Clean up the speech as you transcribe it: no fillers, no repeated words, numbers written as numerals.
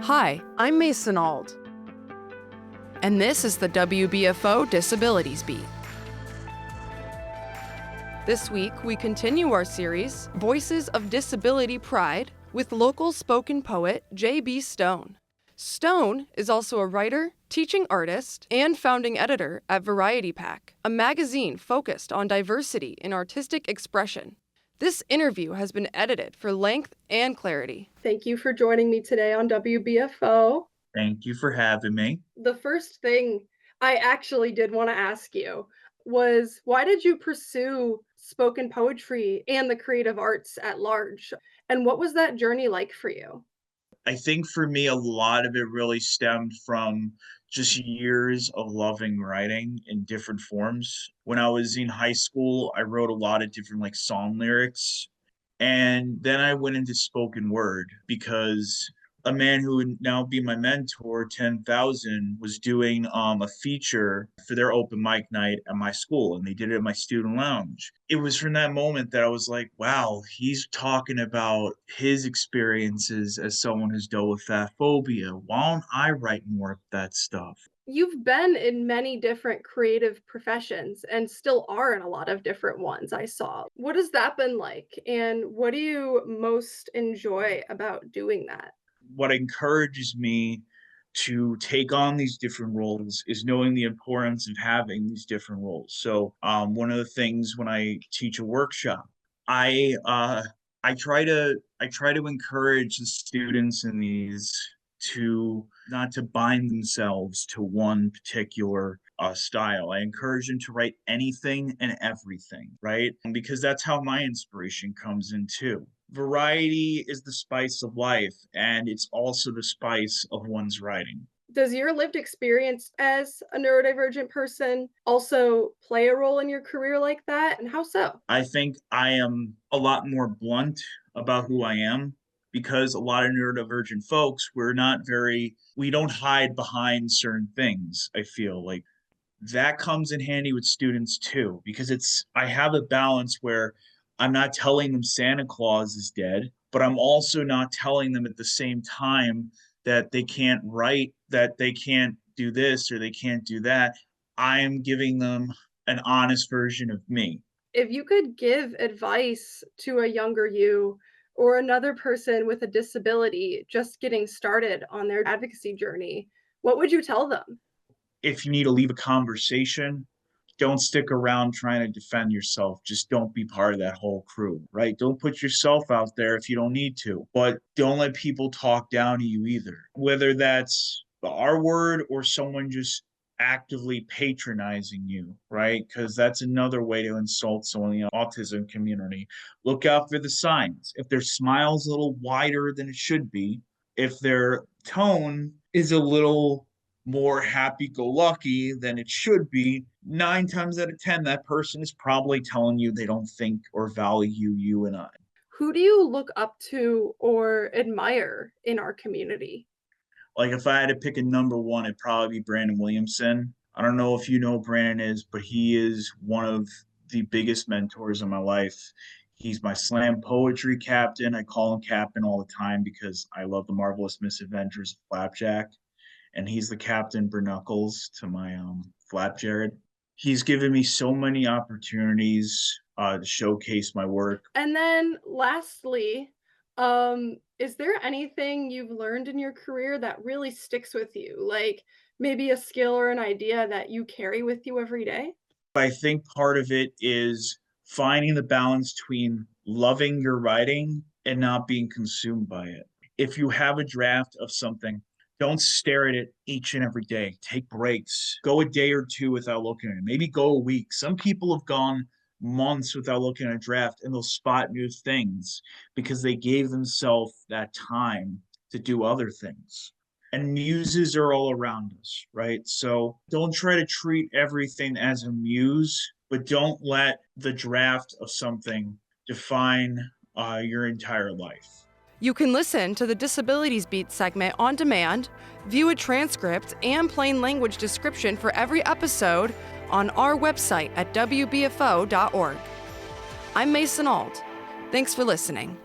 Hi, I'm Mason Ald, and this is the WBFO Disabilities Beat. This week, we continue our series, Voices of Disability Pride, with local spoken poet J.B. Stone. Stone is also a writer, teaching artist, and founding editor at Variety Pack, a magazine focused on diversity in artistic expression. This interview has been edited for length and clarity. Thank you for joining me today on WBFO. Thank you for having me. The first thing I actually did want to ask you was, why did you pursue spoken poetry and the creative arts at large? And what was that journey like for you? I think for me, a lot of it really stemmed from just years of loving writing in different forms. When I was in high school, I wrote a lot of different song lyrics. And then I went into spoken word because a man who would now be my mentor, 10,000, was doing a feature for their open mic night at my school, and they did it at my student lounge. It was from that moment that I was like, wow, he's talking about his experiences as someone who's dealt with fat phobia. Why don't I write more of that stuff? You've been in many different creative professions and still are in a lot of different ones, I saw. What has that been like? And what do you most enjoy about doing that? What encourages me to take on these different roles is knowing the importance of having these different roles. So one of the things when I teach a workshop, I try to encourage the students in these to not to bind themselves to one particular style. I encourage them to write anything and everything, right? Because that's how my inspiration comes in too. Variety is the spice of life, and it's also the spice of one's writing. Does your lived experience as a neurodivergent person also play a role in your career like that? And how so? I think I am a lot more blunt about who I am because a lot of neurodivergent folks, we don't hide behind certain things. I feel like that comes in handy with students too, because I have a balance where I'm not telling them Santa Claus is dead, but I'm also not telling them at the same time that they can't write, that they can't do this or they can't do that. I am giving them an honest version of me. If you could give advice to a younger you or another person with a disability just getting started on their advocacy journey, what would you tell them? If you need to leave a conversation, don't stick around trying to defend yourself. Just don't be part of that whole crew, right? Don't put yourself out there if you don't need to, but don't let people talk down to you either. Whether that's the R word or someone just actively patronizing you, right? Because that's another way to insult someone in the autism community. Look out for the signs. If their smile's a little wider than it should be, if their tone is a little more happy-go-lucky than it should be, 9 times out of 10, that person is probably telling you they don't think or value you and I. Who do you look up to or admire in our community? Like if I had to pick a number one, it'd probably be Brandon Williamson. I don't know if you know who Brandon is, but he is one of the biggest mentors in my life. He's my slam poetry captain. I call him captain all the time because I love the marvelous misadventures of Flapjack. And he's the captain Bernuckles to my Flapjared. He's given me so many opportunities to showcase my work. And then lastly, is there anything you've learned in your career that really sticks with you? Like maybe a skill or an idea that you carry with you every day? I think part of it is finding the balance between loving your writing and not being consumed by it. If you have a draft of something, don't stare at it each and every day. Take breaks. Go a day or two without looking at it. Maybe go a week. Some people have gone months without looking at a draft and they'll spot new things because they gave themselves that time to do other things. And muses are all around us, right? So don't try to treat everything as a muse, but don't let the draft of something define your entire life. You can listen to the Disabilities Beat segment on demand, view a transcript and plain language description for every episode on our website at WBFO.org. I'm Mason Ald. Thanks for listening.